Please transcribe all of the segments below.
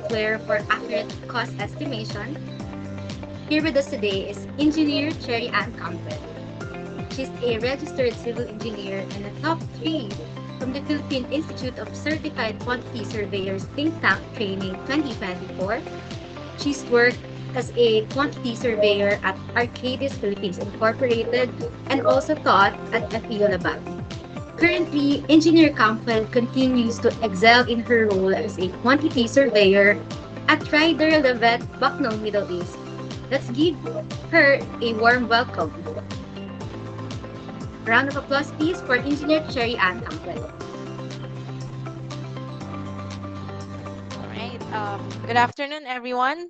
software for accurate cost estimation. Here with us today is Engineer Cherry Ann Campbell. She's a registered civil engineer and a top 3 from the Philippine Institute of Certified Quantity Surveyors Think Tank Training 2024. She's worked as a quantity surveyor at Arcadis Philippines Incorporated and also taught at FEU Labag. Currently, Engineer Campbell continues to excel in her role as a quantity surveyor at Ryder Levet, Bucknell, Middle East. Let's give her a warm welcome. Round of applause, please, for Engineer Cherry Ann Campbell. All right. Good afternoon, everyone.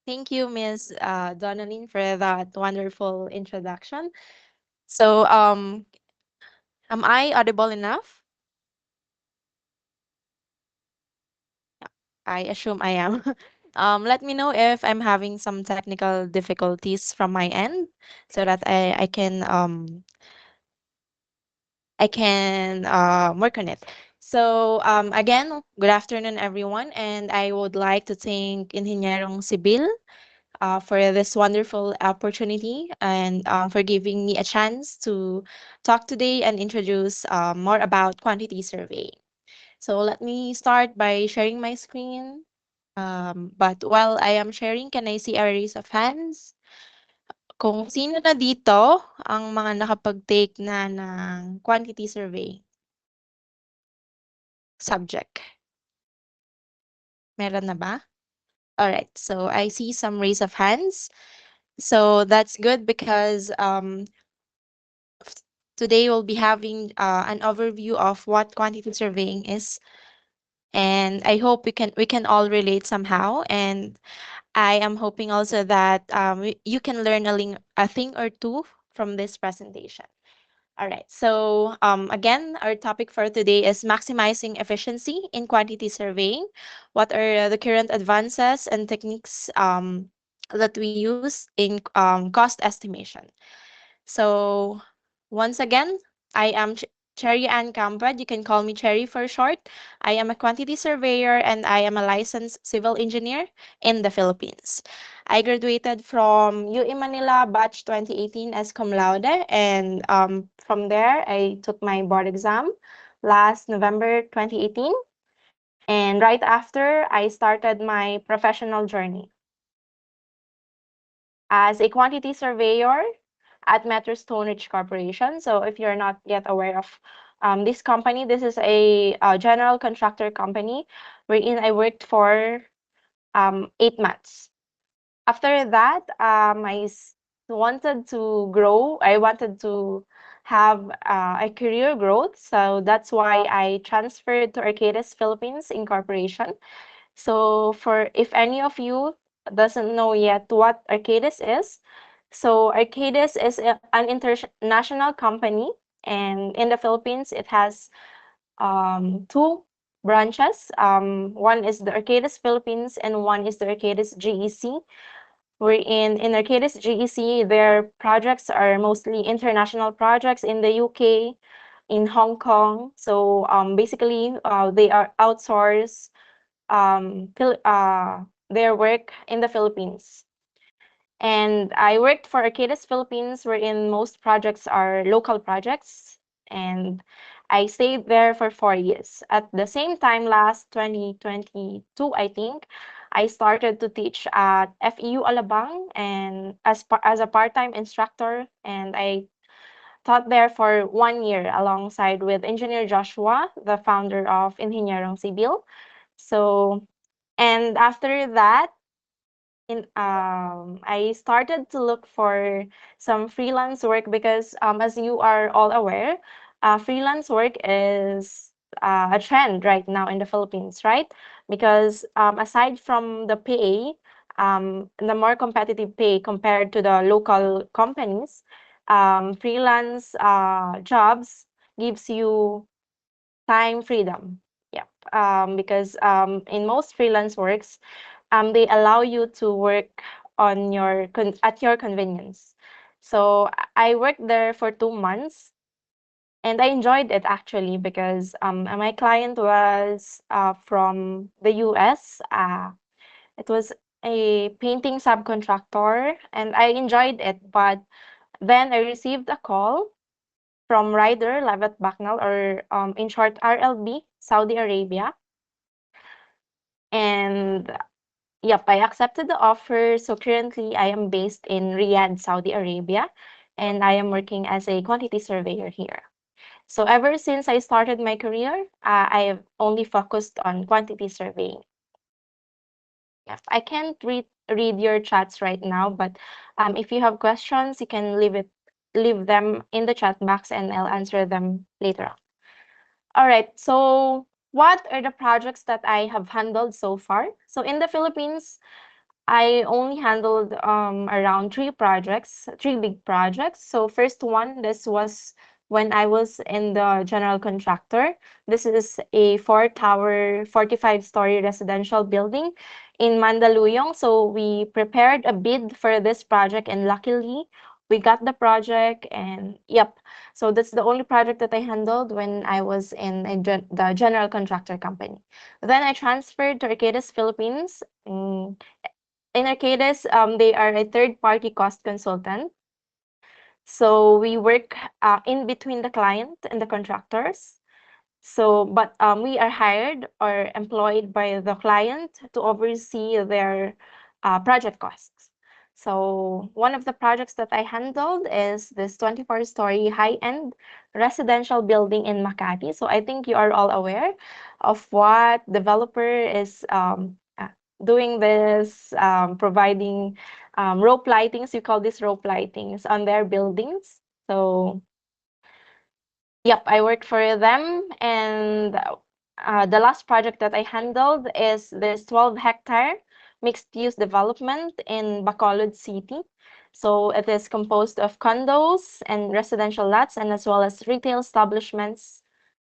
Thank you, Ms. Donnelly, for that wonderful introduction. So, am I audible enough? I assume I am. Let me know if I'm having some technical difficulties from my end, so that I can work on it. So, again, good afternoon, everyone, and I would like to thank Ingenieros Sibil for this wonderful opportunity and for giving me a chance to talk today and introduce more about quantity surveying. So let me start by sharing my screen. But while I am sharing, can I see a raise of hands? Kung sino na dito ang mga nakapag-take na ng quantity survey subject? Meron na ba? Alright, so I see some raise of hands. So that's good because today we'll be having an overview of what quantity surveying is, and I hope we can all relate somehow. And I am hoping also that you can learn a thing or two from this presentation. All right. So again, our topic for today is maximizing efficiency in quantity surveying. What are the current advances and techniques that we use in cost estimation? So once again, I am Cherry Ann Campbell. You can call me Cherry for short. I am a quantity surveyor and I am a licensed civil engineer in the Philippines. I graduated from UE Manila batch 2018 as cum laude, and from there I took my board exam last November 2018. And right after, I started my professional journey as a quantity surveyor at Metro Stonebridge Corporation. So if you're not yet aware of this company, this is a general contractor company wherein I worked for 8 months. After that, wanted to grow. I wanted to have a career growth. So that's why I transferred to Arcadis Philippines Incorporation. So for if any of you doesn't know yet what Arcadis is, so Arcadis is an international company, and in the Philippines it has two branches. One is the Arcadis Philippines and one is the Arcadis GEC. Wherein in Arcadis GEC, their projects are mostly international projects in the UK, in Hong Kong. So basically, they are outsourced their work in the Philippines. And I worked for Arcadis Philippines, wherein most projects are local projects. And I stayed there for 4 years. At the same time, last 2022, I think, I started to teach at FEU Alabang and as a part-time instructor. And I taught there for 1 year alongside with Engineer Joshua, the founder of Ingenieros Sibil. So, and after that, I started to look for some freelance work because as you are all aware, freelance work is a trend right now in the Philippines, right? Because aside from the pay, the more competitive pay compared to the local companies, freelance jobs gives you time freedom. Yeah, because in most freelance works, they allow you to work on at your convenience. So I worked there for 2 months, And I enjoyed it actually because my client was from the US. It was a painting subcontractor, and I enjoyed it. But then I received a call from Ryder Levitt Bucknell, or in short, RLB, Saudi Arabia. And yep, I accepted the offer. So currently, I am based in Riyadh, Saudi Arabia, and I am working as a quantity surveyor here. So ever since I started my career, I have only focused on quantity surveying. Yes, I can't read your chats right now, but if you have questions, you can leave them in the chat box, and I'll answer them later on. All right. So what are the projects that I have handled so far? So in the Philippines, I only handled around three big projects. So first one, this was when I was in the general contractor. This is a four-tower, 45-story residential building in Mandaluyong. So we prepared a bid for this project, and luckily we got the project. And yep, so that's the only project that I handled when I was in the general contractor company. Then I transferred to Arcadis Philippines. In Arcadis, they are a third-party cost consultant. So we work in between the client and the contractors. So, but we are hired or employed by the client to oversee their project costs. So one of the projects that I handled is this 24-story high-end residential building in Makati. So I think you are all aware of what developer is doing this, providing rope lightings. We call this rope lightings on their buildings. So yep, I work for them. And the last project that I handled is this 12-hectare mixed-use development in Bacolod City. So it is composed of condos and residential lots, and as well as retail establishments,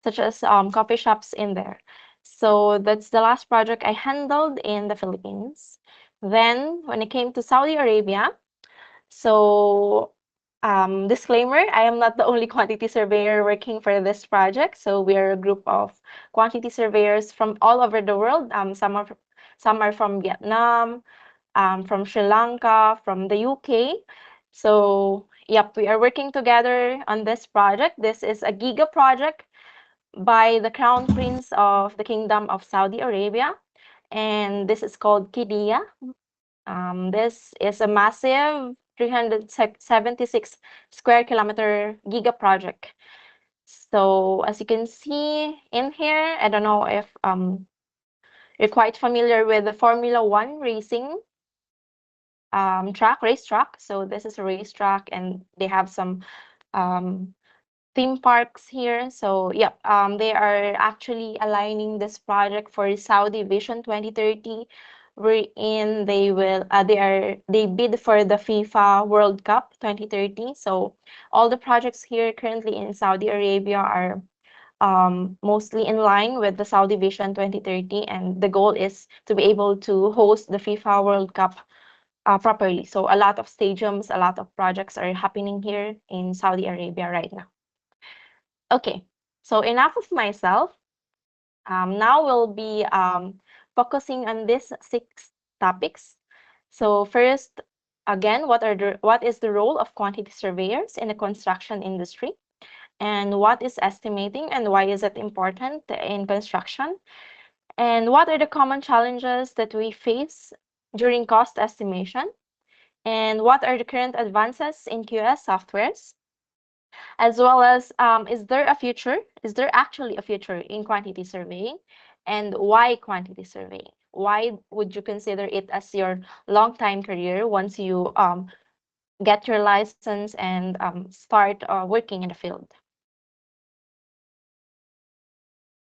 such as coffee shops in there. So that's the last project I handled in the Philippines. Then, when it came to Saudi Arabia, so disclaimer, I am not the only quantity surveyor working for this project. So we are a group of quantity surveyors from all over the world. Some are from Vietnam, from Sri Lanka, from the UK. So yep, we are working together on this project. This is a giga project by the Crown Prince of the Kingdom of Saudi Arabia, and this is called Qiddiya. This is a massive 376 square kilometer giga project. So as you can see in here, I don't know if you're quite familiar with the Formula One racing race track. So this is a race track, and they have some um, theme parks here. So yeah, they are actually aligning this project for Saudi Vision 2030, wherein they bid for the FIFA World Cup 2030. So all the projects here currently in Saudi Arabia are mostly in line with the Saudi Vision 2030, and the goal is to be able to host the FIFA World Cup properly. So a lot of stadiums, a lot of projects are happening here in Saudi Arabia right now. Okay, so enough of myself. Now we'll be focusing on these 6 topics. So first, again, what is the role of quantity surveyors in the construction industry? And what is estimating, and why is it important in construction? And what are the common challenges that we face during cost estimation? And what are the current advances in QS softwares? As well as, is there a future? Is there actually a future in quantity surveying? And why quantity surveying? Why would you consider it as your long time career once you get your license and start working in the field?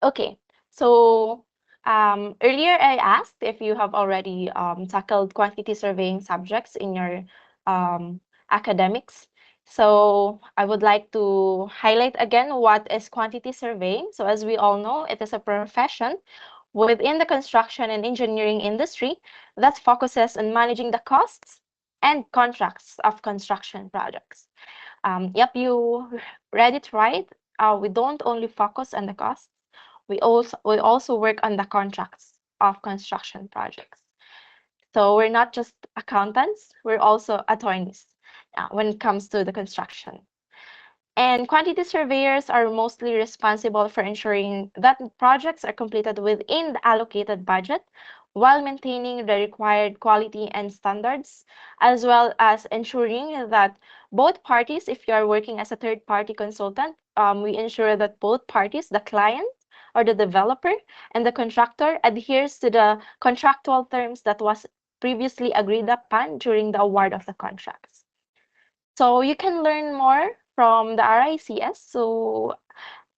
Okay, so earlier I asked if you have already tackled quantity surveying subjects in your um, academics. So I would like to highlight again what is quantity surveying. So as we all know, it is a profession within the construction and engineering industry that focuses on managing the costs and contracts of construction projects. Yep, you read it right. we don't only focus on the costs, we also work on the contracts of construction projects. So we're not just accountants, we're also attorneys when it comes to the construction. And quantity surveyors are mostly responsible for ensuring that projects are completed within the allocated budget while maintaining the required quality and standards, as well as ensuring that both parties, if you are working as a third party consultant, we ensure that both parties, the client or the developer and the contractor, adheres to the contractual terms that was previously agreed upon during the award of the contracts. So you can learn more from the RICS. So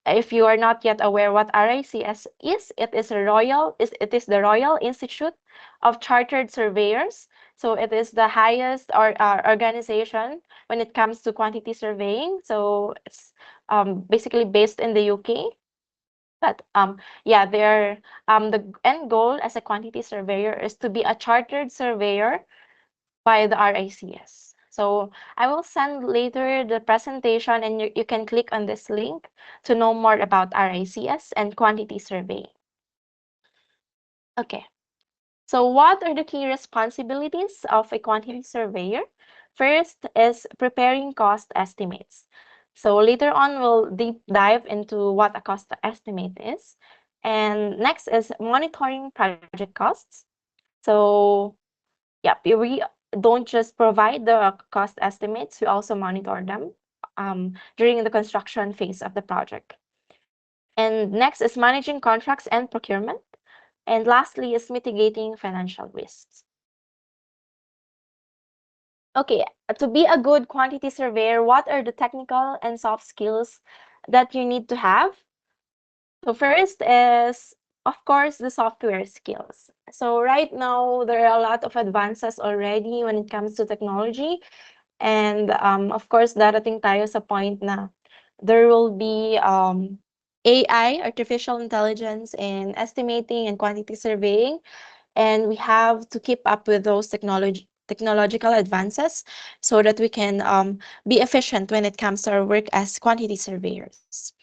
if you are not yet aware what RICS is, it is the Royal Institute of Chartered Surveyors. So it is the highest organization when it comes to quantity surveying. So it's basically based in the UK. But yeah, the end goal as a quantity surveyor is to be a chartered surveyor by the RICS. So I will send later the presentation and you can click on this link to know more about RICS and quantity surveying. Okay, so what are the key responsibilities of a quantity surveyor? First is preparing cost estimates. So later on, we'll deep dive into what a cost estimate is. And next is monitoring project costs. So yeah, we don't just provide the cost estimates, we also monitor them during the construction phase of the project. And next is managing contracts and procurement. And lastly is mitigating financial risks. Okay, to be a good quantity surveyor, what are the technical and soft skills that you need to have? So first is, of course, the software skills. So right now, there are a lot of advances already when it comes to technology. And of course, darating tayo sa point na there will be AI, artificial intelligence, in estimating and quantity surveying. And we have to keep up with those technological advances so that we can be efficient when it comes to our work as quantity surveyors.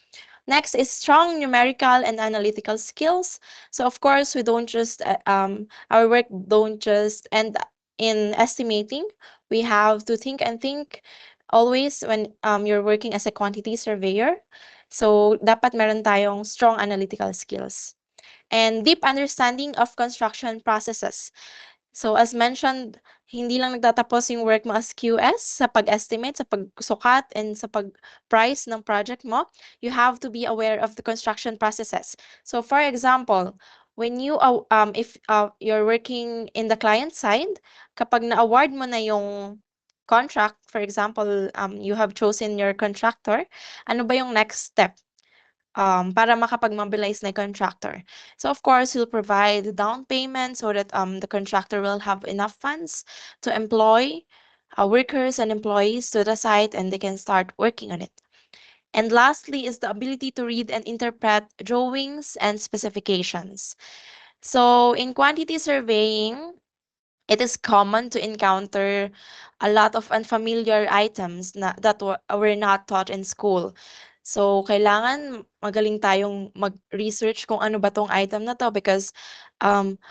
Next is strong numerical and analytical skills. So of course, we don't just our work don't just end in estimating. We have to think and think always when you're working as a quantity surveyor. So dapat meron tayong strong analytical skills and deep understanding of construction processes. So as mentioned, hindi lang nagtatapos yung work mo as QS sa pag-estimate, sa pagsukat, and sa pag-price ng project mo. You have to be aware of the construction processes. So for example, when you if you're working in the client side, kapag na-award mo na yung contract, for example, you have chosen your contractor, ano ba yung next step? Para makapag-mobilize na contractor. So of course, he'll provide the down payment so that the contractor will have enough funds to employ workers and employees to the site and they can start working on it. And lastly is the ability to read and interpret drawings and specifications. So in quantity surveying, it is common to encounter a lot of unfamiliar items that were not taught in school. So, kailangan magaling tayong mag-research kung ano ba tong item na to because um,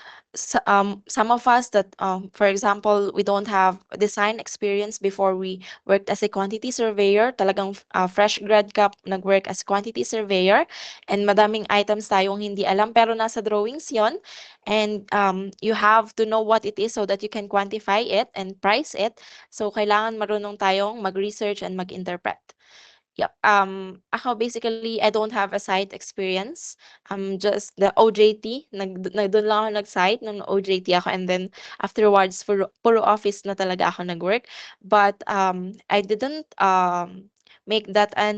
some of us that, for example, we don't have design experience before we worked as a quantity surveyor. Talagang fresh grad ka, nag-work as quantity surveyor and madaming items tayong hindi alam pero nasa drawings yon. And you have to know what it is so that you can quantify it and price it. So, kailangan marunong tayong mag-research and mag-interpret. Yep. Ako basically, I don't have a site experience. Just the OJT. Doon lang ako nag-site nung OJT ako and then afterwards, puro office na talaga ako nag-work. But I didn't make that a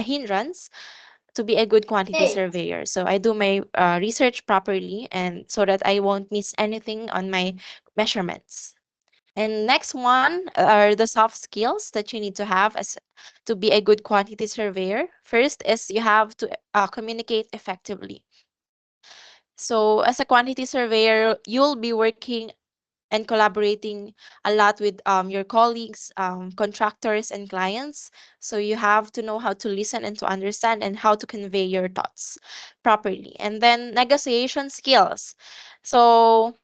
hindrance to be a good quantity surveyor. So I do my research properly and so that I won't miss anything on my measurements. And next one are the soft skills that you need to have as to be a good quantity surveyor. First is you have to communicate effectively. So as a quantity surveyor, you'll be working and collaborating a lot with your colleagues, contractors, and clients. So you have to know how to listen and to understand and how to convey your thoughts properly. And then negotiation skills. So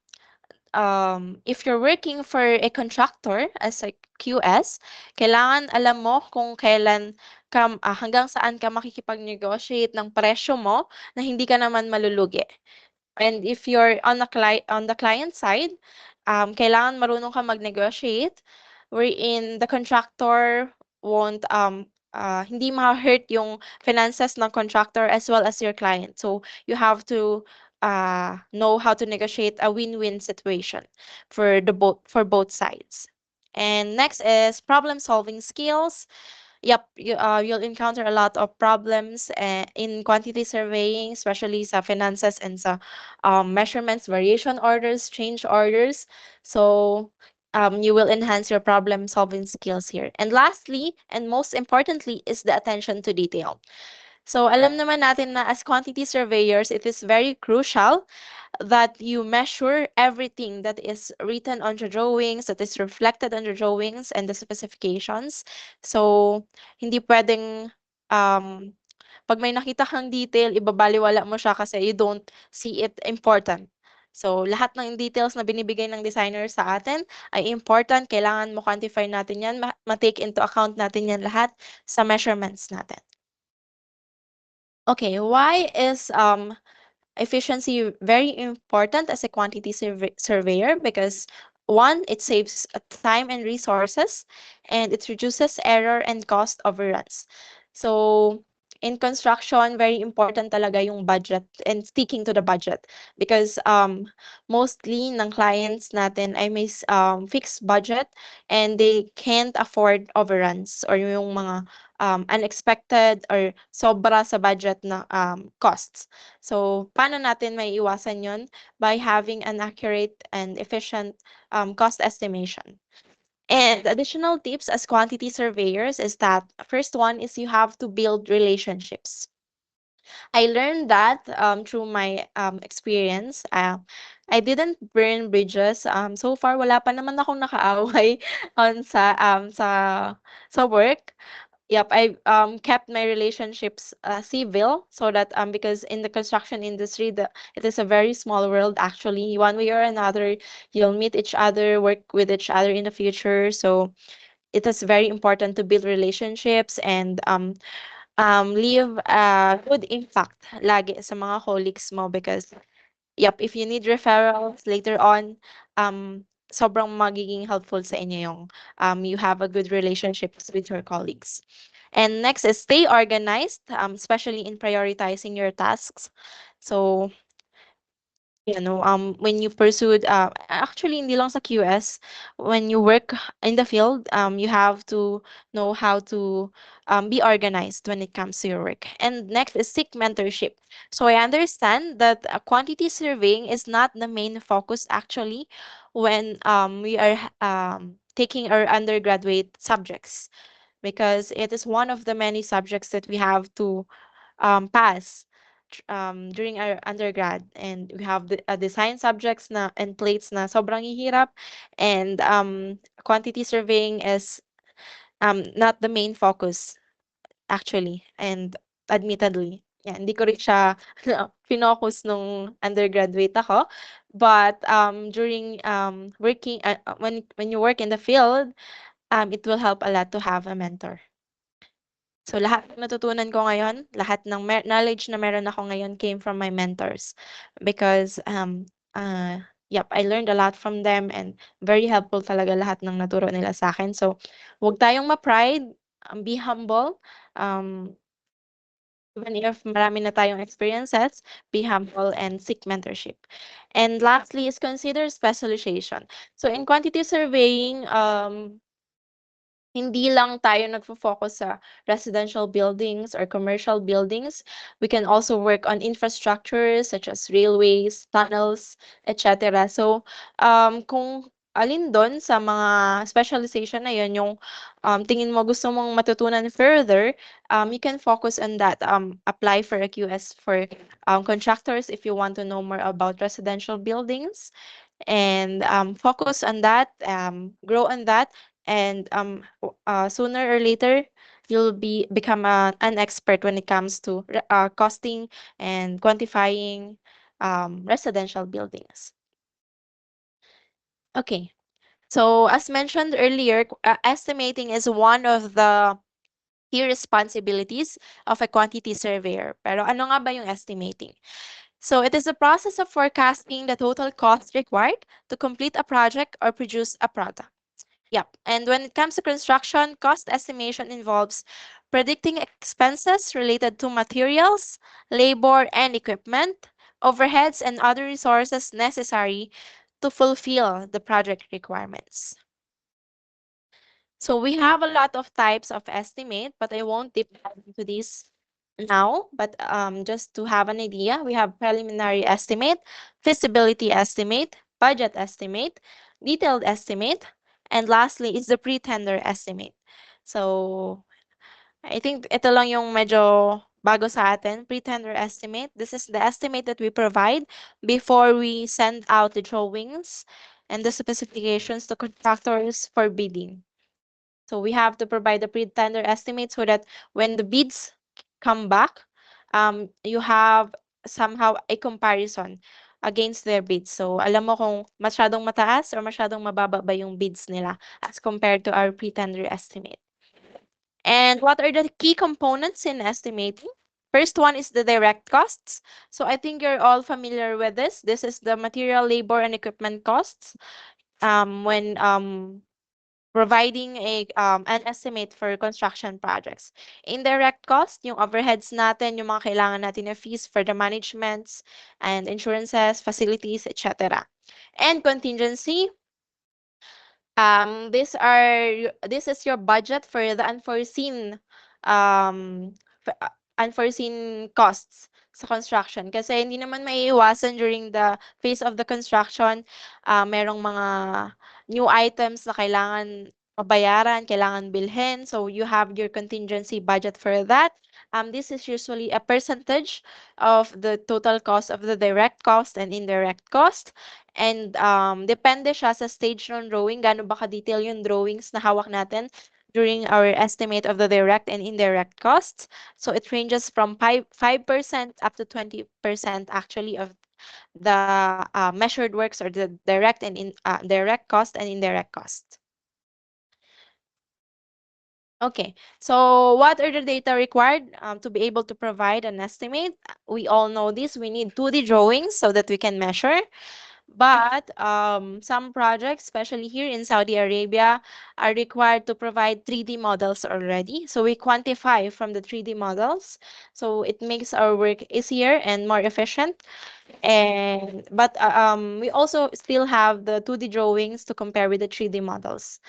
if you're working for a contractor as a QS, kailangan alam mo kung kailan hanggang saan ka makikipag-negotiate ng presyo mo na hindi ka naman malulugi. And if you're on the client side, kailangan marunong ka mag-negotiate wherein the contractor won't hindi ma-hurt yung finances ng contractor as well as your client. So you have to know how to negotiate a win-win situation for both sides. And next is problem solving skills. Yep, you'll encounter a lot of problems in quantity surveying, especially sa finances and sa measurements, variation orders, change orders. So you will enhance your problem solving skills here. And lastly, and most importantly, is the attention to detail. So alam naman natin na as quantity surveyors, it is very crucial that you measure everything that is written on the drawings, that is reflected on the drawings and the specifications. So, hindi pwedeng pag may nakita kang detail, ibabaliwala mo siya kasi you don't see it important. So, lahat ng details na binibigay ng designer sa atin ay important. Kailangan mo quantify natin yan, ma-take into account natin yan lahat sa measurements natin. Okay, why is efficiency very important as a quantity surveyor? Because one, it saves time and resources, and it reduces error and cost overruns. So in construction, very important talaga yung budget and sticking to the budget because mostly ng clients natin ay may fixed budget and they can't afford overruns or yung mga unexpected or sobra sa budget na costs. So, paano natin may iwasan yon? By having an accurate and efficient cost estimation. And additional tips as quantity surveyors is that first one is you have to build relationships. I learned that through my experience. I didn't burn bridges. So far, wala pa naman akong nakaaway on sa work. Yep, I kept my relationships civil so that because in the construction industry it is a very small world actually. One way or another, you'll meet each other, work with each other in the future. So it is very important to build relationships and leave a good impact lagi sa mga colleagues mo because yep, if you need referrals later on, sobrang magiging helpful sa inyo yung you have a good relationships with your colleagues. And next is stay organized, especially in prioritizing your tasks. So, when you pursued, actually, hindi lang sa QS, when you work in the field, you have to know how to be organized when it comes to your work. And next is seek mentorship. So I understand that quantity surveying is not the main focus actually when we are taking our undergraduate subjects because it is one of the many subjects that we have to pass during our undergrad, and we have the design subjects na and plates na sobrang hihirap, and quantity surveying is not the main focus actually, and admittedly yeah, hindi ko rin siya pinocus nung undergraduate ako, but during working when you work in the field, it will help a lot to have a mentor. So lahat ng natutunan ko ngayon, lahat ng knowledge na meron ako ngayon came from my mentors because yep, I learned a lot from them and very helpful talaga lahat ng naturo nila sa akin. So, huwag tayong ma-pride, be humble. Even if marami na tayong experiences, be humble and seek mentorship. And lastly is consider specialization. So in quantity surveying, hindi lang tayo nagfo-focus sa residential buildings or commercial buildings. We can also work on infrastructures such as railways, tunnels, etc. So, kung alin doon sa mga specialization na yun, yung tingin mo gusto mong matutunan further, you can focus on that. Apply for a QS for contractors if you want to know more about residential buildings. and focus on that, grow on that, and sooner or later you'll become an expert when it comes to costing and quantifying residential buildings. Okay, so as mentioned earlier, estimating is one of the key responsibilities of a quantity surveyor. Pero ano nga ba yung estimating? So it is the process of forecasting the total cost required to complete a project or produce a product. Yep. And when it comes to construction, cost estimation involves predicting expenses related to materials, labor, and equipment, overheads, and other resources necessary to fulfill the project requirements. So we have a lot of types of estimate, but I won't deep dive into this now. But just to have an idea, we have preliminary estimate, feasibility estimate, budget estimate, detailed estimate, and lastly is the pre-tender estimate. So I think ito lang yung medyo bago sa atin, pre-tender estimate. This is the estimate that we provide before we send out the drawings and the specifications to contractors for bidding. So we have to provide the pre-tender estimate so that when the bids come back, you have somehow a comparison against their bids. So alam mo kung masyadong mataas or masyadong mababa ba yung bids nila as compared to our pre-tender estimate. And what are the key components in estimating? First one is the direct costs. So I think you're all familiar with this. This is the material, labor, and equipment costs. When providing an estimate for construction projects. Indirect cost, yung overheads natin, yung mga kailangan natin na fees for the managements and insurances, facilities, etc. And contingency, this is your budget for the um unforeseen costs sa construction kasi hindi naman maiiwasan during the phase of the construction, merong mga new items na kailangan mabayaran, kailangan bilhin, so you have your contingency budget for that. This is usually a percentage of the total cost of the direct cost and indirect cost. And depende siya sa stage ng drawing, gaano ba ka-detail yung drawings na hawak natin during our estimate of the direct and indirect costs. So it ranges from 5% up to 20% actually of the measured works or the direct and direct cost and indirect cost. Okay, so what are the data required to be able to provide an estimate? We all know this. We need 2D drawings so that we can measure. But some projects, especially here in Saudi Arabia, are required to provide 3D models already. So we quantify from the 3D models. So it makes our work easier and more efficient. But we also still have the 2D drawings to compare with the 3D models.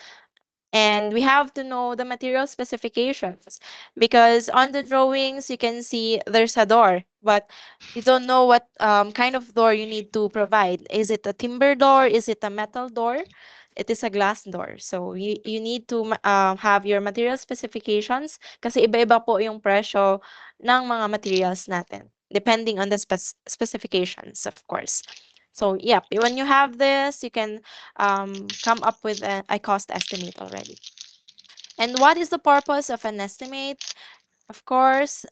And we have to know the material specifications because on the drawings you can see there's a door, but you don't know what kind of door you need to provide. Is it a timber door? Is it a metal door? It is a glass door. So you need to have your material specifications kasi iba-iba po yung presyo ng mga materials natin depending on the specifications, of course. So yeah, when you have this, you can come up with a cost estimate already. And what is the purpose of an estimate? Of course,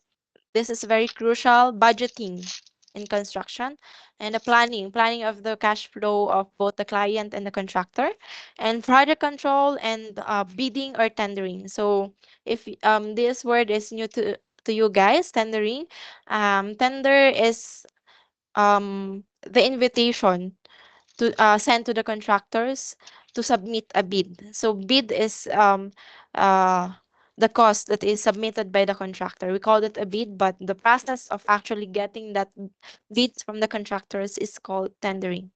this is very crucial, budgeting in construction and the planning of the cash flow of both the client and the contractor, and project control and bidding or tendering. So if this word is new to you guys, tendering, tender is the invitation to send to the contractors to submit a bid. So bid is uh, the cost that is submitted by the contractor. We call it a bid, but the process of actually getting that bids from the contractors is called tendering.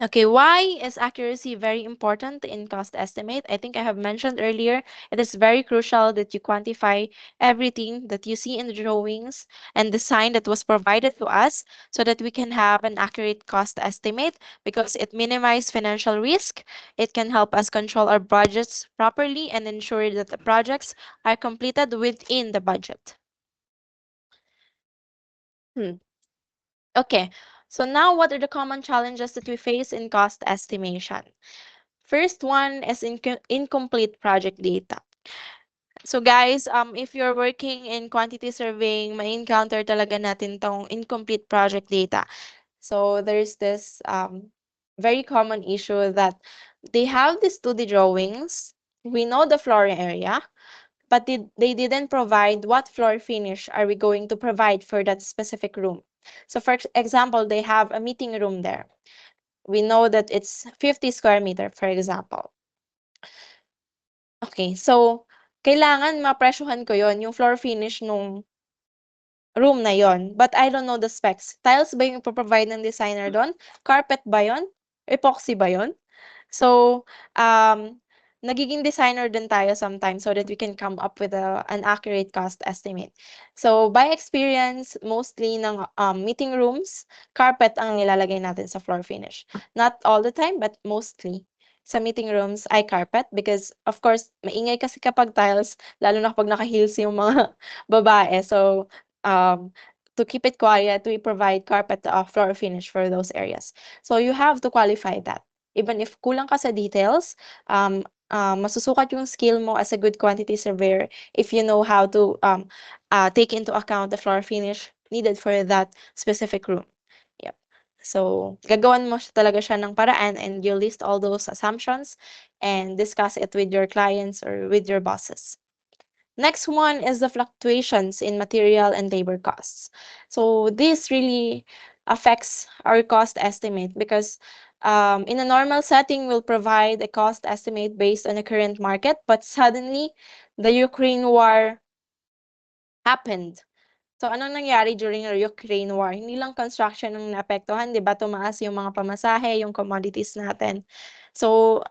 Okay, why is accuracy very important in cost estimate? I think I have mentioned earlier, it is very crucial that you quantify everything that you see in the drawings and the sign that was provided to us so that we can have an accurate cost estimate because it minimizes financial risk. It can help us control our budgets properly and ensure that the projects are completed within the budget. Hmm. Okay, So now, what are the common challenges that we face in cost estimation? First one is incomplete project data. So guys, if you're working in quantity surveying, may encounter talaga natin tong incomplete project data. So there's this very common issue that they have these 2D drawings. We know the floor area, but they didn't provide what floor finish are we going to provide for that specific room. So for example, they have a meeting room there. We know that it's 50 square meter, for example. Okay, so kailangan mapresyohan ko yon yung floor finish nung room na yon. But I don't know the specs. Tiles ba yung ipoprovide ng designer doon? Carpet ba yon? Epoxy ba yon? So, nagiging designer din tayo sometimes so that we can come up with an accurate cost estimate. So, by experience, mostly ng meeting rooms, carpet ang nilalagay natin sa floor finish. Not all the time, but mostly sa meeting rooms ay carpet because, of course, maingay kasi kapag tiles, lalo na kapag naka-heels yung mga babae. So, to keep it quiet, we provide carpet floor finish for those areas. So, you have to qualify that. Even if kulang ka sa details, masusukat yung skill mo as a good quantity surveyor if you know how to take into account the floor finish needed for that specific room. Yep. So, gagawan mo talaga siya ng paraan and you list all those assumptions and discuss it with your clients or with your bosses. Next one is the fluctuations in material and labor costs. So this really affects our cost estimate because in a normal setting, we'll provide a cost estimate based on the current market, but suddenly the Ukraine war happened. So anong nangyari during the Ukraine war? Hindi lang construction ang naapektuhan, 'di ba? Tumaas yung mga pamasahe, yung commodities natin. So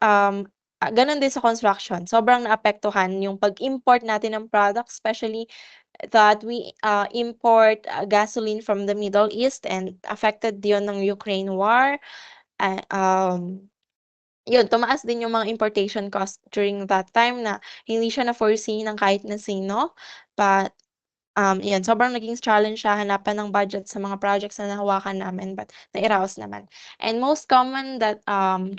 ganun din sa construction. Sobrang naapektuhan yung pag-import natin ng products, especially that we import gasoline from the Middle East and affected yun ng Ukraine war. Uh, um, Yun, tumaas din yung mga importation cost during that time na hindi siya na-foresee ng kahit na sino. But yun, sobrang naging challenge siya hanapan ng budget sa mga projects na nahawakan namin, but nairaos naman. And most common that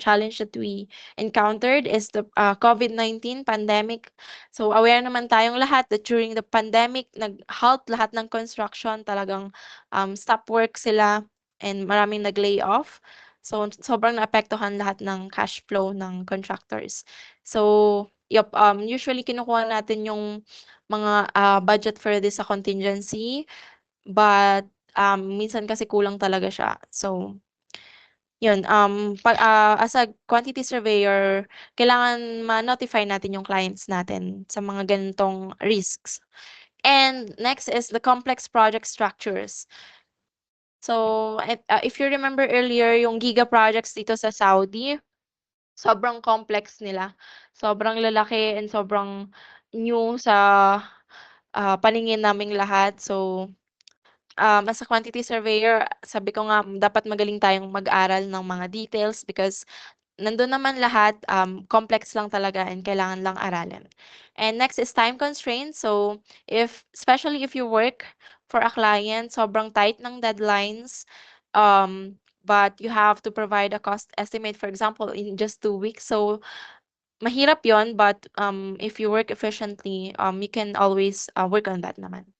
challenge that we encountered is the COVID-19 pandemic. So aware naman tayong lahat that during the pandemic, nag-halt lahat ng construction, talagang stop work sila and maraming nag-lay off. So sobrang naapektuhan lahat ng cash flow ng contractors. So, yup, usually kinukuha natin yung mga budget for this sa contingency, but minsan kasi kulang talaga siya. So, yun, as a quantity surveyor, kailangan ma-notify natin yung clients natin sa mga ganitong risks. And next is the complex project structures. So, if you remember earlier, yung giga projects dito sa Saudi, sobrang complex nila. Sobrang lalaki and sobrang new sa paningin naming lahat. So, as a quantity surveyor, sabi ko nga dapat magaling tayong mag-aral ng mga details because nandun naman lahat, complex lang talaga and kailangan lang aralin. And next is time constraints. So, especially if you work for a client, sobrang tight ng deadlines, but you have to provide a cost estimate, for example, in just 2 weeks. So, mahirap yon, but if you work efficiently, you can always work on that naman.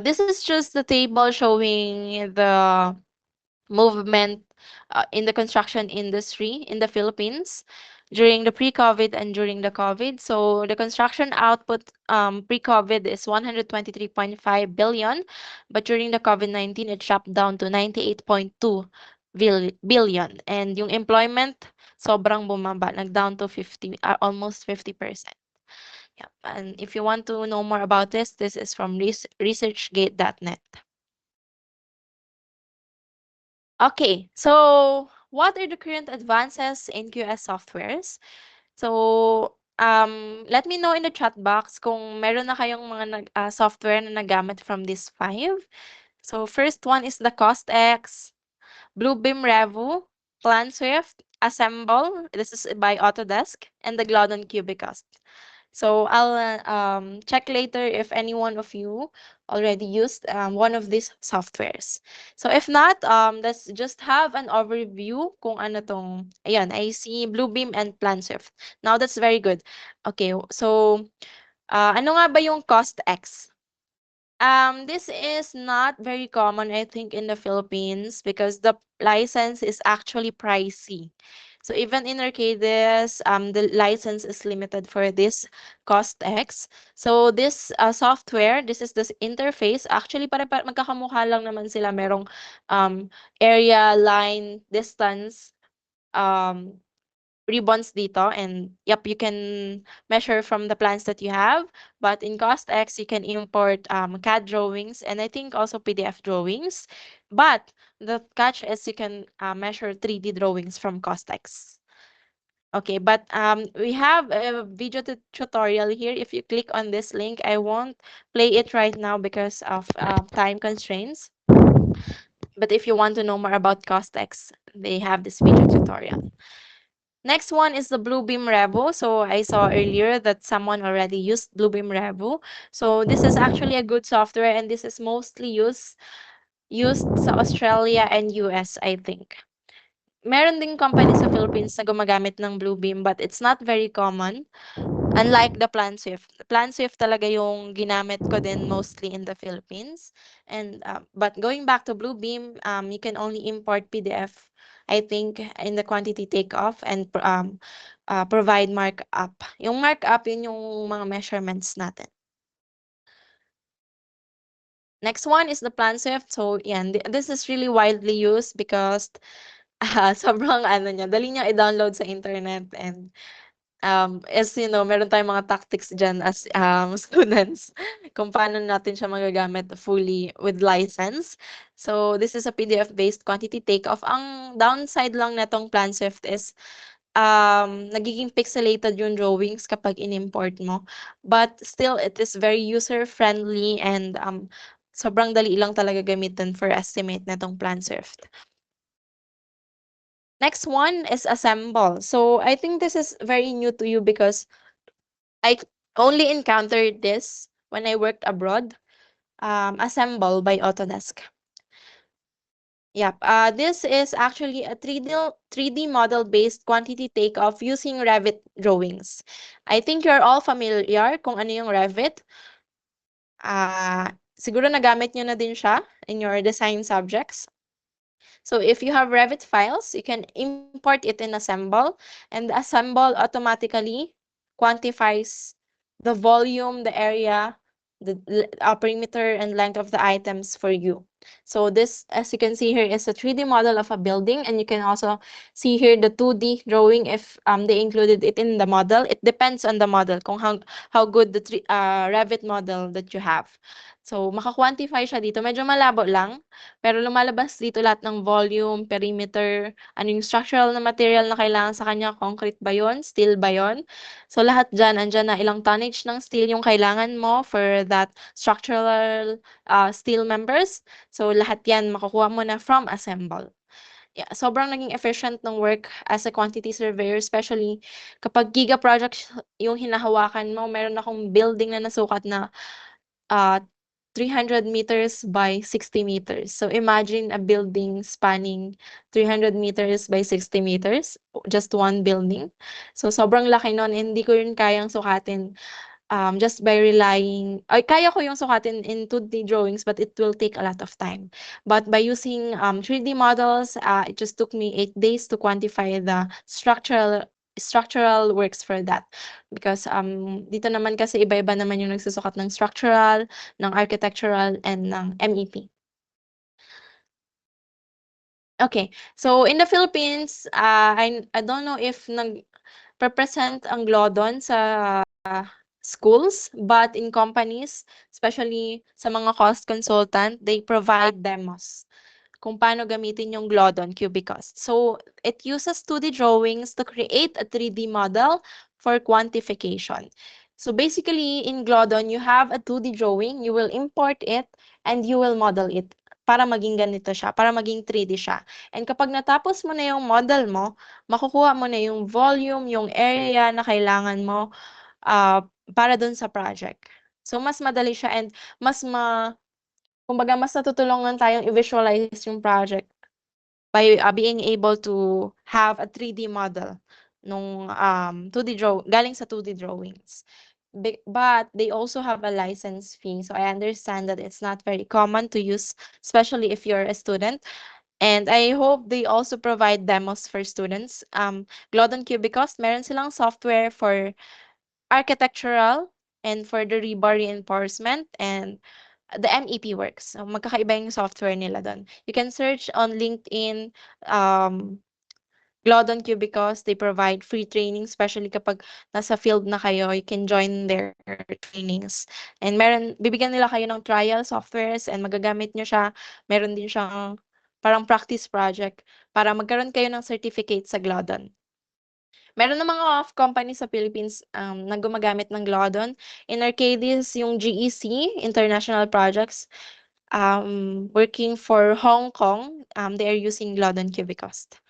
This is just the table showing the movement in the construction industry in the Philippines during the pre-COVID and during the COVID. So the construction output pre-COVID is 123.5 billion, but during the COVID-19, it dropped down to 98.2 billion. And yung employment, sobrang bumaba, nag-down to 50, almost 50%. Yeah. And if you want to know more about this is from researchgate.net. Okay, so what are the current advances in QS softwares? So, let me know in the chat box kung meron na kayong mga software na nagamit from these 5. So, first one is the CostX, Bluebeam Revu, PlanSwift, Assemble, this is by Autodesk, and the Glodon Cubicast. So I'll check later if any one of you already used one of these softwares. So if not, let's just have an overview kung ano tong, ayan, I see Bluebeam and PlanSwift. Now that's very good. Okay, so ano nga ba yung cost X? This is not very common, I think, in the Philippines because the license is actually pricey. So even in Arcades, the license is limited for this cost X. So this software, this is the interface. Actually, para magkakamukha lang naman sila. Merong area, line, distance, um, ribbons dito, and yep, you can measure from the plans that you have. But in CostX, you can import CAD drawings and I think also PDF drawings. But the catch is you can measure 3D drawings from CostX. Okay, but we have a video tutorial here. If you click on this link, I won't play it right now because of time constraints. But if you want to know more about CostX, they have this video tutorial. Next one is the Bluebeam Revo. So I saw earlier that someone already used Bluebeam Revo. So this is actually a good software and this is mostly used sa Australia and US, I think. Meron ding company sa Philippines na gumagamit ng Bluebeam but it's not very common. Unlike the PlanSwift. PlanSwift talaga yung ginamit ko din mostly in the Philippines. And but going back to Bluebeam, you can only import PDF, I think, in the quantity takeoff and provide markup. Yung markup, yun yung mga measurements natin. Next one is the PlanSwift. So, yan, this is really widely used because sobrang ano niya, dali niya i-download sa internet and as you know, meron tayong mga tactics dyan as students kung paano natin siya magagamit fully with license. So, this is a PDF-based quantity takeoff. Ang downside lang netong PlanSwift is nagiging pixelated yung drawings kapag in-import mo. But still, it is very user-friendly and sobrang dali lang talaga gamitin for estimate netong PlanSwift. Next one is Assemble. So I think this is very new to you because I only encountered this when I worked abroad. Assemble by Autodesk. Yep. This is actually a 3D model-based quantity takeoff using Revit drawings. I think you're all familiar kung ano yung Revit. Siguro nagamit nyo na din siya in your design subjects. So if you have Revit files, you can import it in Assemble, and Assemble automatically quantifies the volume, the area, the perimeter and length of the items for you. So this, as you can see here, is a 3D model of a building, and you can also see here the 2D drawing if they included it in the model. It depends on the model kung how good the Revit model that you have. So maka-quantify siya dito. Medyo malabo lang, pero lumalabas dito lahat ng volume, perimeter, ano yung structural na material na kailangan sa kanya, concrete ba yun, steel ba yun. So lahat dyan, andyan na ilang tonnage ng steel yung kailangan mo for that structural steel members. So lahat yan makukuha mo na from Assemble. Yeah, sobrang naging efficient ng work as a quantity surveyor, especially kapag giga project yung hinahawakan mo. Meron akong building na nasukat na 300 meters by 60 meters. So imagine a building spanning 300 meters by 60 meters, just one building. So sobrang laki nun, hindi ko yun kayang sukatin just by relying, kaya ko yung sukatin in 2D drawings, but it will take a lot of time. But by using 3D models, it just took me 8 days to quantify the structural works for that. Because dito naman kasi iba-iba naman yung nagsusukat ng structural, ng architectural, and ng MEP. Okay, so in the Philippines, I don't know if nag-represent ang GLODON sa schools, but in companies, especially sa mga cost consultant, they provide demos kung paano gamitin yung Glodon Cubicast. So, it uses 2D drawings to create a 3D model for quantification. So, basically, in Glodon, you have a 2D drawing, you will import it, and you will model it para maging ganito siya, para maging 3D siya. And kapag natapos mo na yung model mo, makukuha mo na yung volume, yung area na kailangan mo para dun sa project. So, mas madali siya and mas kumbaga mas natutulungan tayong i-visualize yung project by being able to have a 3D model nung 2D galing sa 2D drawings. But they also have a license fee. So I understand that it's not very common to use, especially if you're a student. And I hope they also provide demos for students. Glodon Cubicos, meron silang software for architectural and for the rebar reinforcement and the MEP works. So, magkakaiba yung software nila doon. You can search on LinkedIn, um, Glodon Cubicos. They provide free training, especially kapag nasa field na kayo, you can join their trainings. And bibigyan nila kayo ng trial softwares and magagamit nyo siya. Meron din siyang parang practice project para magkaroon kayo ng certificate sa Glodon. Meron ng mga off company sa Philippines na gumagamit ng Glodon. In our case, yung GEC, International Projects, working for Hong Kong, they are using Glodon Cubicost.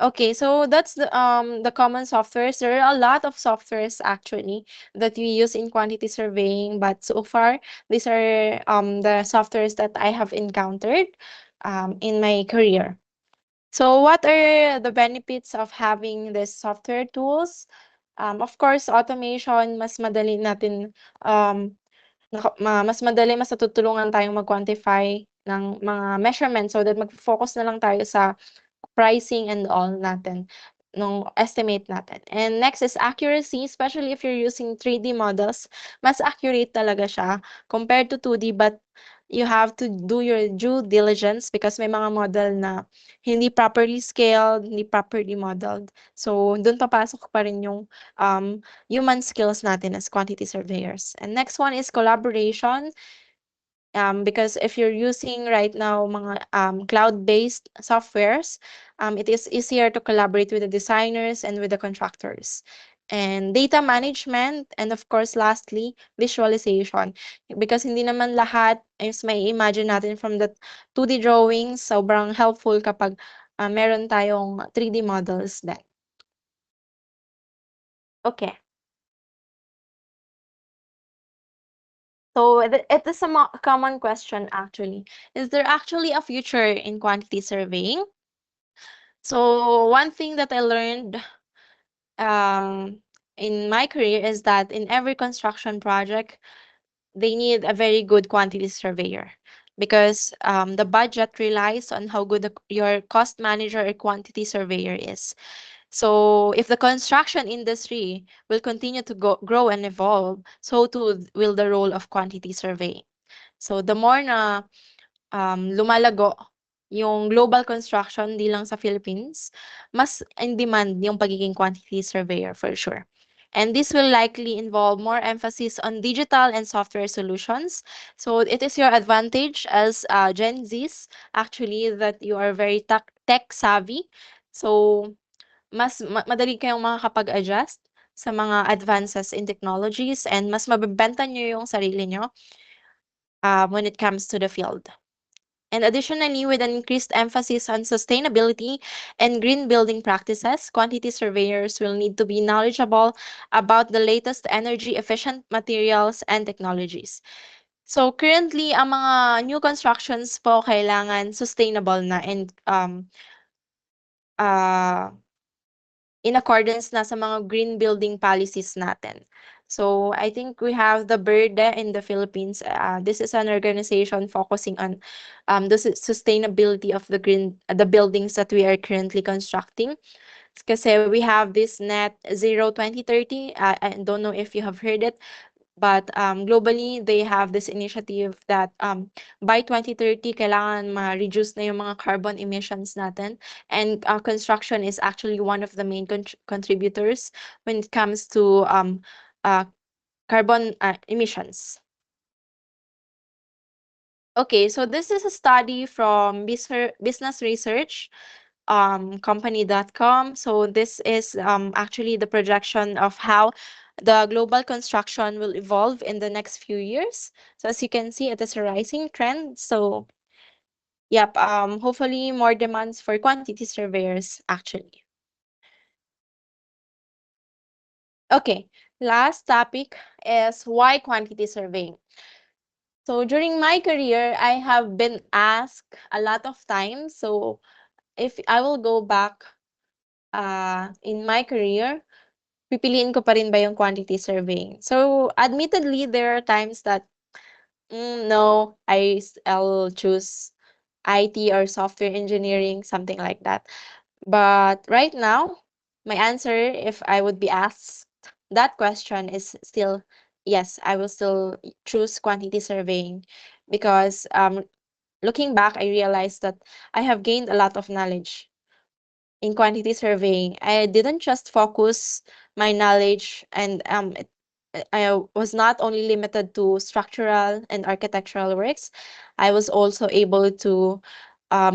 Okay, so that's the common softwares. There are a lot of softwares actually that we use in quantity surveying, but so far these are the softwares that I have encountered in my career. So what are the benefits of having this software tools? Of course, automation, mas madali natin mas madali, mas natutulungan tayong mag-quantify ng mga measurements so that mag-focus na lang tayo sa pricing and all natin nung estimate natin. And next is accuracy, especially if you're using 3D models, mas accurate talaga siya compared to 2D, but you have to do your due diligence because may mga model na hindi properly scaled, hindi properly modeled. So, dun papasok pa rin yung human skills natin as quantity surveyors. And next one is collaboration. Because if you're using right now mga cloud-based softwares, it is easier to collaborate with the designers and with the contractors. And data management, and of course, lastly, visualization. Because hindi naman lahat is may imagine natin from the 2D drawings, sobrang helpful kapag meron tayong 3D models din. Okay. So it is a common question actually. Is there actually a future in quantity surveying? So one thing that I learned um, in my career is that in every construction project, they need a very good quantity surveyor because the budget relies on how good your cost manager or quantity surveyor is. So if the construction industry will continue to grow and evolve, so too will the role of quantity surveying. So the more na lumalago yung global construction, di lang sa Philippines, mas in demand yung pagiging quantity surveyor for sure. And this will likely involve more emphasis on digital and software solutions. So it is your advantage as Gen Zs, actually, that you are very tech savvy. So mas madali kayong makakapag-adjust sa mga advances in technologies and mas mabebenta nyo yung sarili nyo when it comes to the field. And additionally, with an increased emphasis on sustainability and green building practices, quantity surveyors will need to be knowledgeable about the latest energy efficient materials and technologies. So currently, ang mga new constructions po kailangan sustainable na and uh, in accordance na sa mga green building policies natin. So I think we have the BERDE in the Philippines. This is an organization focusing on the sustainability of the buildings that we are currently constructing. Kasi we have this Net Zero 2030. I don't know if you have heard it, but globally, they have this initiative that by 2030, kailangan ma-reduce na yung mga carbon emissions natin. And construction is actually one of the main contributors when it comes to uh, carbon emissions. Okay, so this is a study from Business Research company.com. So this is actually the projection of how the global construction will evolve in the next few years. So as you can see, it is a rising trend. So yep, hopefully more demands for quantity surveyors actually. Okay, last topic is why quantity surveying. So during my career, I have been asked a lot of times. So if I will go back in my career, pipiliin ko pa rin ba yung quantity surveying? So admittedly, there are times that no, I'll choose IT or software engineering, something like that. But right now, my answer, if I would be asked that question, is still yes, I will still choose quantity surveying because looking back, I realized that I have gained a lot of knowledge in quantity surveying. I didn't just focus my knowledge and I was not only limited to structural and architectural works. I was also able to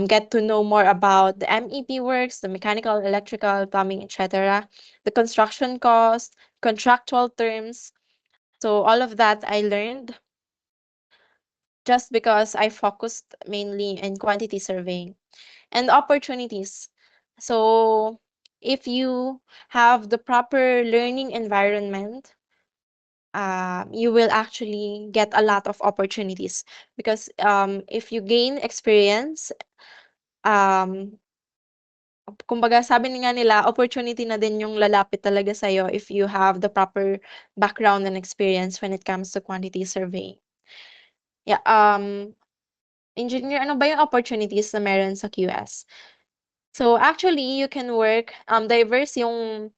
get to know more about the MEP works, the mechanical, electrical, plumbing, etc., the construction cost, contractual terms. So all of that I learned just because I focused mainly in quantity surveying and opportunities. So if you have the proper learning environment, you will actually get a lot of opportunities because if you gain experience, um, kumbaga sabi nga nila, opportunity na din yung lalapit talaga sa'yo if you have the proper background and experience when it comes to quantity surveying. Yeah, engineer, ano ba yung opportunities na meron sa QS? So actually, you can work, diverse yung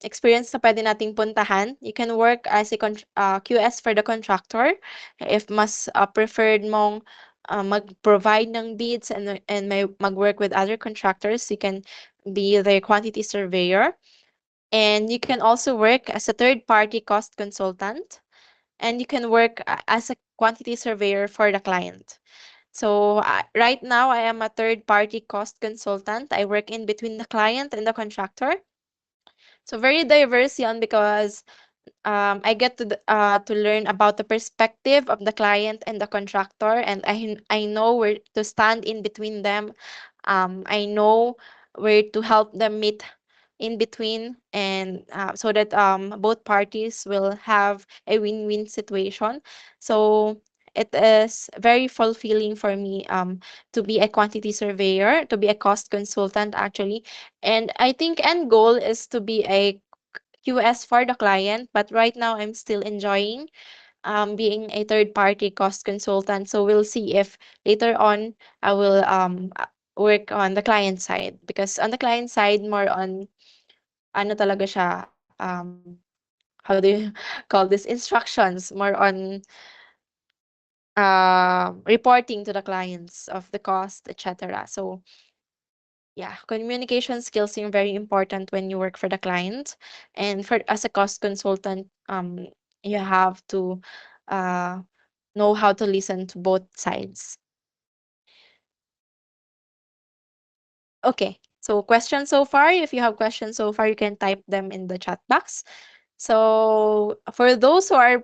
experience na pwede nating puntahan. You can work as a QS for the contractor if mas preferred mong mag-provide ng bids and may mag-work with other contractors. You can be their quantity surveyor. And you can also work as a third-party cost consultant. And you can work as a quantity surveyor for the client. So right now, I am a third-party cost consultant. I work in between the client and the contractor. So very diverse yan because I get to learn about the perspective of the client and the contractor, and I know where to stand in between them. I know where to help them meet in between, and so that both parties will have a win-win situation. So it is very fulfilling for me to be a quantity surveyor, to be a cost consultant actually, and I think end goal is to be a QS for the client, but right now I'm still enjoying being a third party cost consultant. So we'll see if later on I will work on the client side because on the client side more on ano talaga siya how do you call this, instructions, more on reporting to the clients of the cost, etc. So yeah, communication skills are very important when you work for the client. And for as a cost consultant, you have to uh, know how to listen to both sides. Okay, so questions so far. If you have questions so far, you can type them in the chat box. So for those who are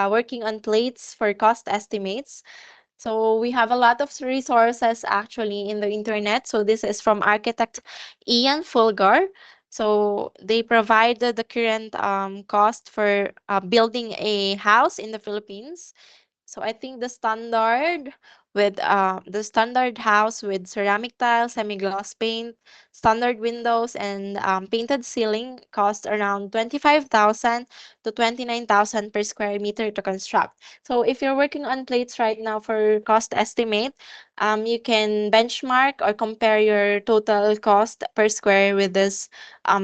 working on plates for cost estimates, so we have a lot of resources actually in the internet. So this is from architect Ian Fulgar. So they provided the current cost for building a house in the Philippines. So I think the standard house with ceramic tiles, semi-gloss paint, standard windows, and painted ceiling cost around 25,000 to 29,000 per square meter to construct. So if you're working on plates right now for cost estimate, you can benchmark or compare your total cost per square with this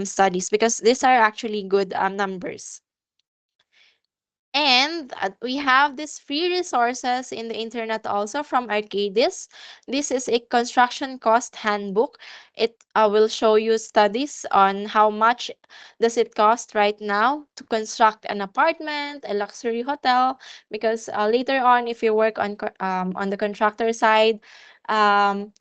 studies because these are actually good numbers. And we have these free resources in the internet also from Arcadis. This is a construction cost handbook. It will show you studies on how much does it cost right now to construct an apartment, a luxury hotel. Because later on, if you work on the contractor side, um,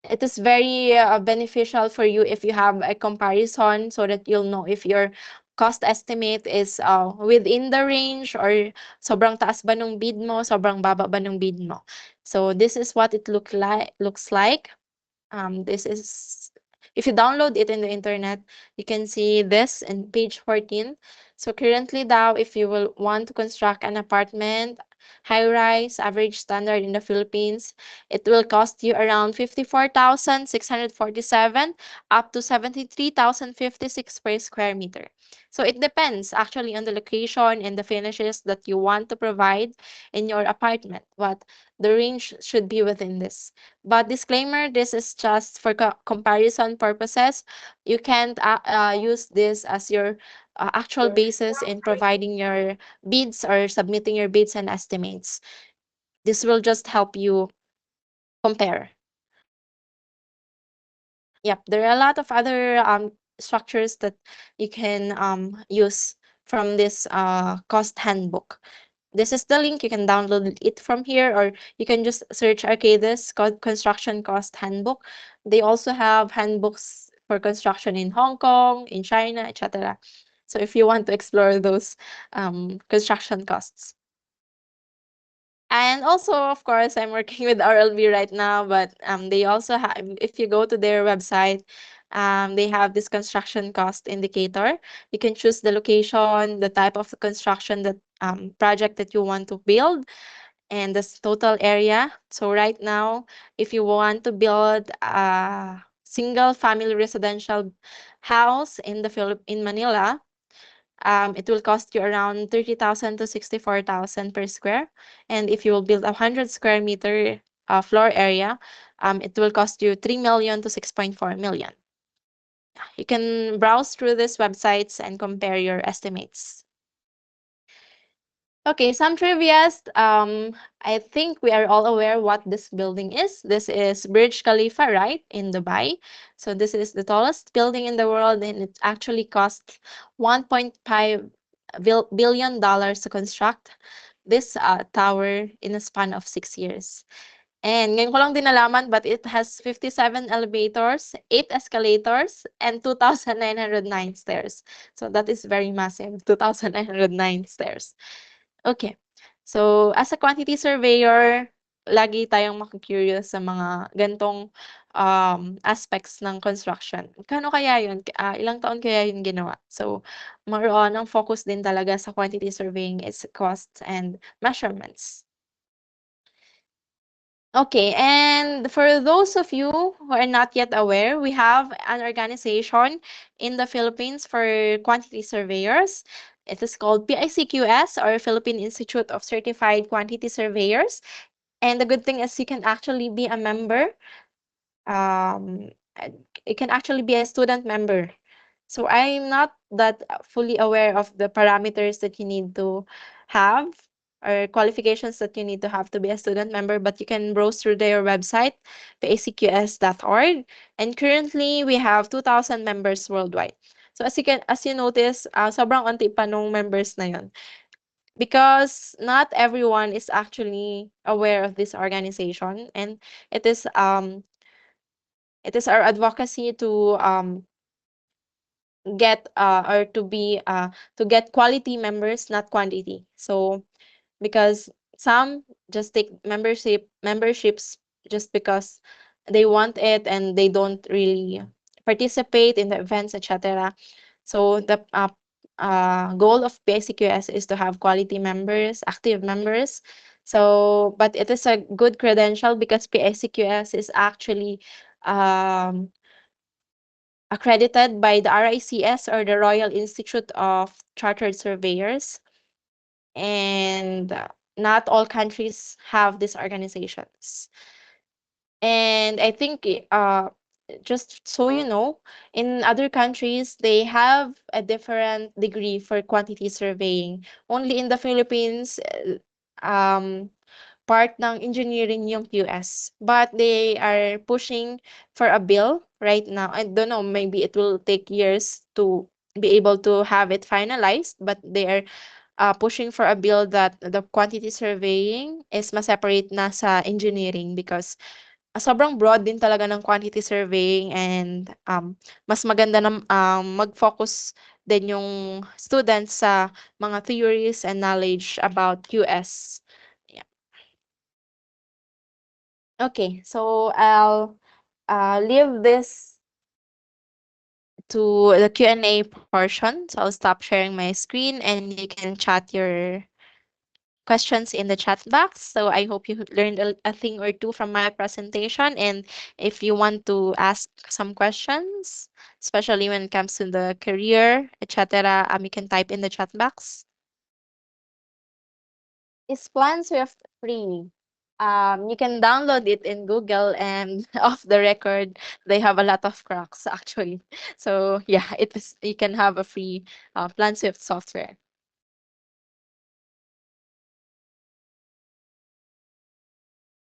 it is very beneficial for you if you have a comparison so that you'll know if your cost estimate is within the range or sobrang taas ba nung bid mo, sobrang baba ba nung bid mo. So this is what it looks like. This is if you download it in the internet, you can see this in page 14. So currently now, if you will want to construct an apartment, high rise, average standard in the Philippines, it will cost you around 54,647 up to 73,056 per square meter. So it depends actually on the location and the finishes that you want to provide in your apartment, but the range should be within this. But disclaimer, this is just for comparison purposes. You can't use this as your actual basis in providing your bids or submitting your bids and estimates. This will just help you compare. Yep, there are a lot of other structures that you can use from this cost handbook. This is the link. You can download it from here, or you can just search Arcadis Construction Cost Handbook. They also have handbooks for construction in Hong Kong, in China, etc. So if you want to explore those construction costs. And also, of course, I'm working with RLB right now, but they also have, if you go to their website, they have this construction cost indicator. You can choose the location, the type of construction that project that you want to build, and the total area. So right now, if you want to build a single family residential house in in Manila, it will cost you around 30,000 to 64,000 per square. And if you will build a 100 square meter floor area, it will cost you 3 million to 6.4 million. You can browse through these websites and compare your estimates. Okay, some trivias. I think we are all aware what this building is. This is Burj Khalifa, right, in Dubai. So this is the tallest building in the world, and it actually costs 1.5 billion dollars to construct this tower in a span of 6 years. And ngayon ko lang din nalaman, but it has 57 elevators, 8 escalators, and 2,909 stairs. So that is very massive, 2,909 stairs. Okay. So, as a quantity surveyor, lagi tayong maki-curious sa mga ganitong aspects ng construction. Kano kaya yun? Ilang taon kaya yun ginawa? So, more on, ang focus din talaga sa quantity surveying is costs and measurements. Okay, and for those of you who are not yet aware, we have an organization in the Philippines for quantity surveyors. It is called PICQS, or Philippine Institute of Certified Quantity Surveyors. And the good thing is you can actually be a member. Um, you can actually be a student member. So I'm not that fully aware of the parameters that you need to have or qualifications that you need to have to be a student member, but you can browse through their website, pacqs.org. And currently, we have 2,000 members worldwide. So as you notice, sobrang onti pa nung members na yon, because not everyone is actually aware of this organization, and it is um it is our advocacy to get or to get quality members, not quantity. So because some just take memberships just because they want it, and they don't really participate in the events, etc. So the goal of PICQS is to have quality members, active members. So, but it is a good credential because PICQS is actually um, accredited by the RICS, or the Royal Institute of Chartered Surveyors. And not all countries have these organizations. And I think just so you know, in other countries, they have a different degree for quantity surveying. Only in the Philippines, part ng engineering yung QS. But they are pushing for a bill right now. I don't know, maybe it will take years to be able to have it finalized, but they are pushing for a bill that the quantity surveying is ma-separate na sa engineering, because sobrang broad din talaga ng quantity surveying, and mas maganda na mag-focus din yung students sa mga theories and knowledge about QS. Yeah. Okay, so I'll leave this to the Q&A portion. So I'll stop sharing my screen and you can chat your questions in the chat box. So I hope you learned a thing or two from my presentation. And if you want to ask some questions, especially when it comes to the career, etc., you can type in the chat box. Is Plan Swift free? You can download it in Google and off the record, they have a lot of cracks actually. So yeah, it is, you can have a free Plan Swift software.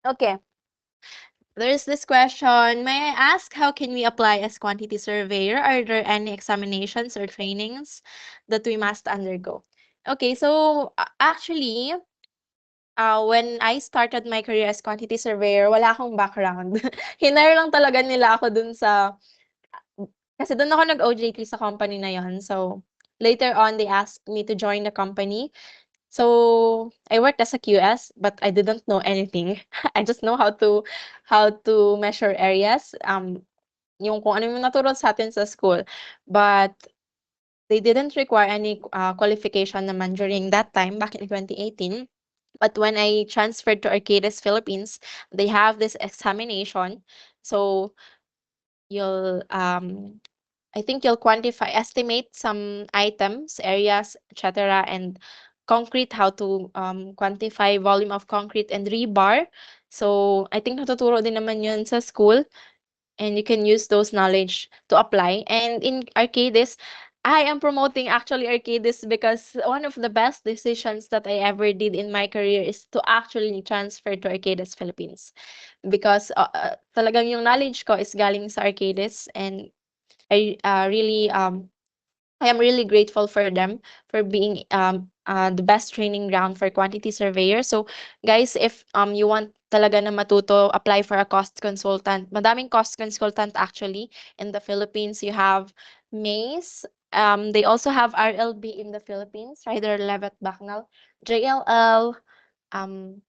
Okay, there's this question. May I ask how can we apply as quantity surveyor? Are there any examinations or trainings that we must undergo? Okay, so actually, when I started my career as quantity surveyor, wala akong background. Hinire lang talaga nila ako dun sa, kasi dun ako nag-OJT sa company na yon. So, later on, they asked me to join the company. So, I worked as a QS, but I didn't know anything. I just know how to measure areas, yung kung ano yung naturo sa atin sa school. But they didn't require any qualification naman during that time, back in 2018. But when I transferred to Arcadis Philippines, they have this examination. So you'll I think you'll estimate some items, areas, etc., and concrete, how to quantify volume of concrete and rebar. So I think natuturo din naman yun sa school, and you can use those knowledge to apply. And in Arcadis, I am promoting actually Arcadis because one of the best decisions that I ever did in my career is to actually transfer to Arcadis Philippines. Because talagang yung knowledge ko is galing sa Arcadis, and I really I am really grateful for them for being the best training ground for quantity surveyor. So guys, if you want talaga na matuto, apply for a cost consultant. Madaming cost consultant actually in the Philippines. You have Maze. They also have RLB in the Philippines, Ryder Levitt Bucknell, JLL. Um,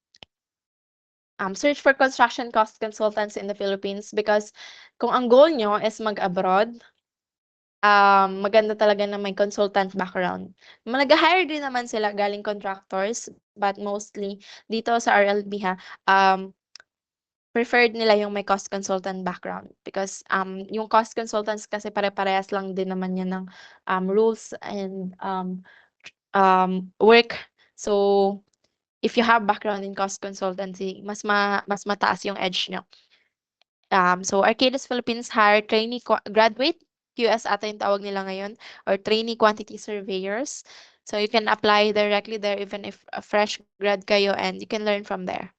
Search for construction cost consultants in the Philippines because kung ang goal nyo is mag-abroad, maganda talaga na may consultant background. Nag-hire din naman sila galing contractors, but mostly dito sa RLB preferred nila yung may cost consultant background because yung cost consultants kasi pare-parehas lang din naman yan ng rules and work. So if you have background in cost consultancy, mas mataas yung edge nyo. So Arcadis Philippines hire trainee graduate, QS ata yung tawag nila ngayon, or trainee quantity surveyors. So you can apply directly there even if a fresh grad kayo, and you can learn from there.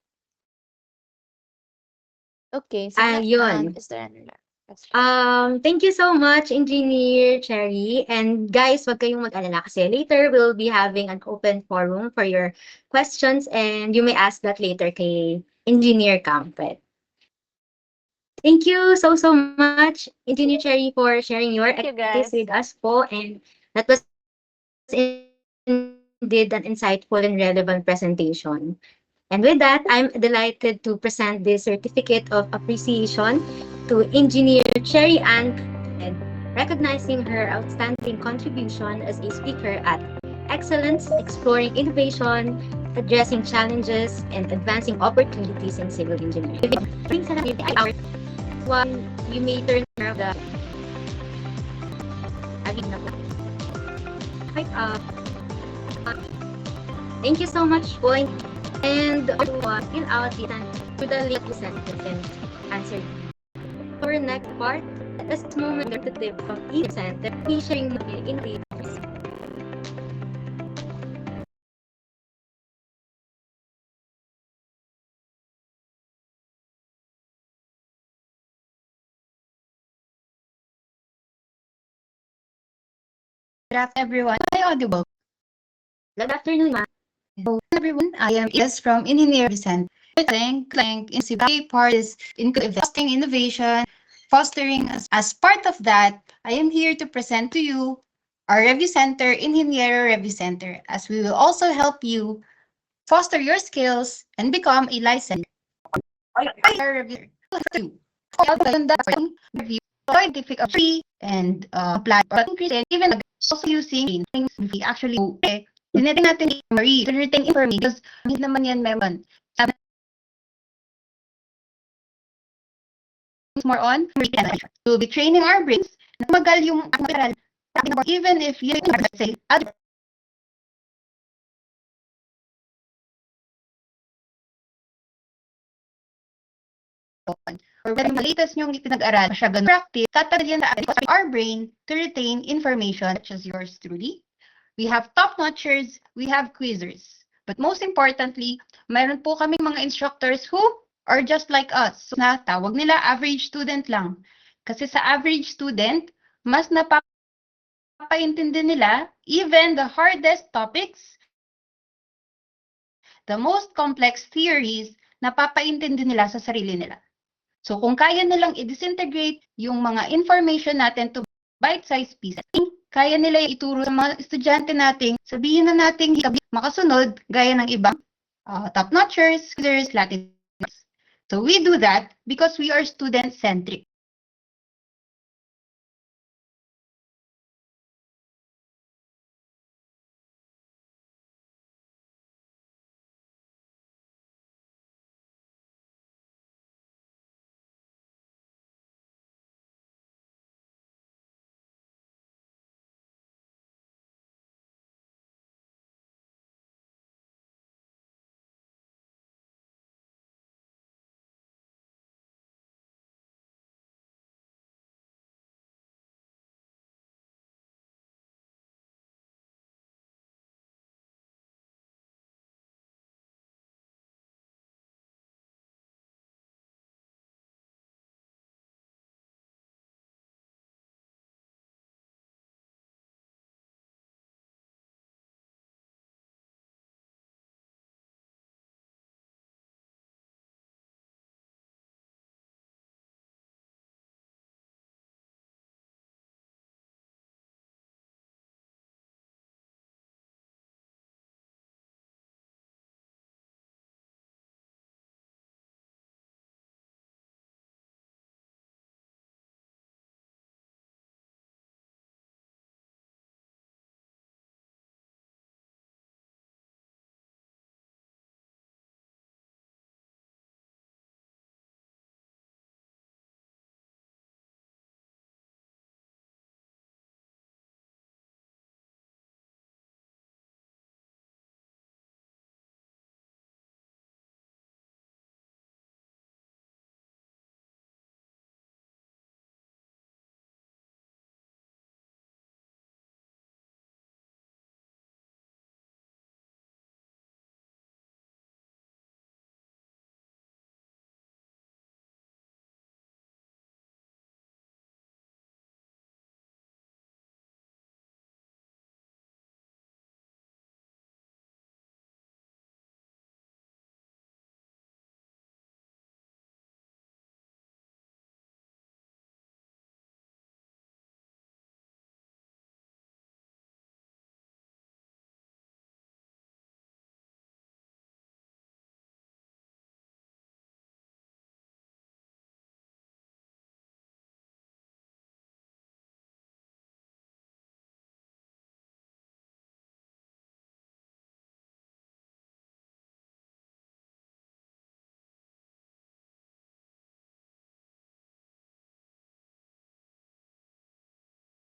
Okay, so Yun. is there any question? Thank you so much, Engineer Cherry. And guys, wag kayong mag-alala kasi later we'll be having an open forum for your questions and you may ask that later kay Engineer Campet. Thank you so much, Engineer Cherry, for sharing your Thank you, expertise guys. with us po. And that was indeed an insightful and relevant presentation. And with that, I'm delighted to present this certificate of appreciation to Engineer Cherry Ann Camped, recognizing her outstanding contribution as a speaker at Excellence, Exploring Innovation, Addressing Challenges, and Advancing Opportunities in Civil Engineering. During our one, you may turn around the thank you so much, Boy. And fill out the to the link you sent and answer. For next part, at this moment, the tip of each center, we sharing in the Good afternoon, everyone. Am I audible? good afternoon, ma'am. Hello, everyone. I am Is from Engineer Vicente. Think in CBA part is investing innovation, fostering. As part of that, I am here to present to you our review center, Engineer Review Center, as we will also help you foster your skills and become a licensed reviewer. Review scientific free and apply or increase and even also using things we actually tinitin natin Marie to retain information because hindi naman yan meron. More on we'll be training our brains na magal yung aral even if you say other or when the latest yung pinag-aral siya ganun practice tatagyan sa atin our brain to retain information such as yours truly. We have top-notchers, we have quizzers. But most importantly, mayroon po kaming mga instructors who are just like us. So, na tawag nila average student lang. Kasi sa average student, mas napapaintindi nila even the hardest topics, the most complex theories, napapaintindi nila sa sarili nila. So kung kaya nilang i-disintegrate yung mga information natin to bite-sized pieces, kaya nila ituro sa mga estudyante nating sabihin na nating makasunod gaya ng ibang top-notchers, Latin. So we do that because we are student-centric.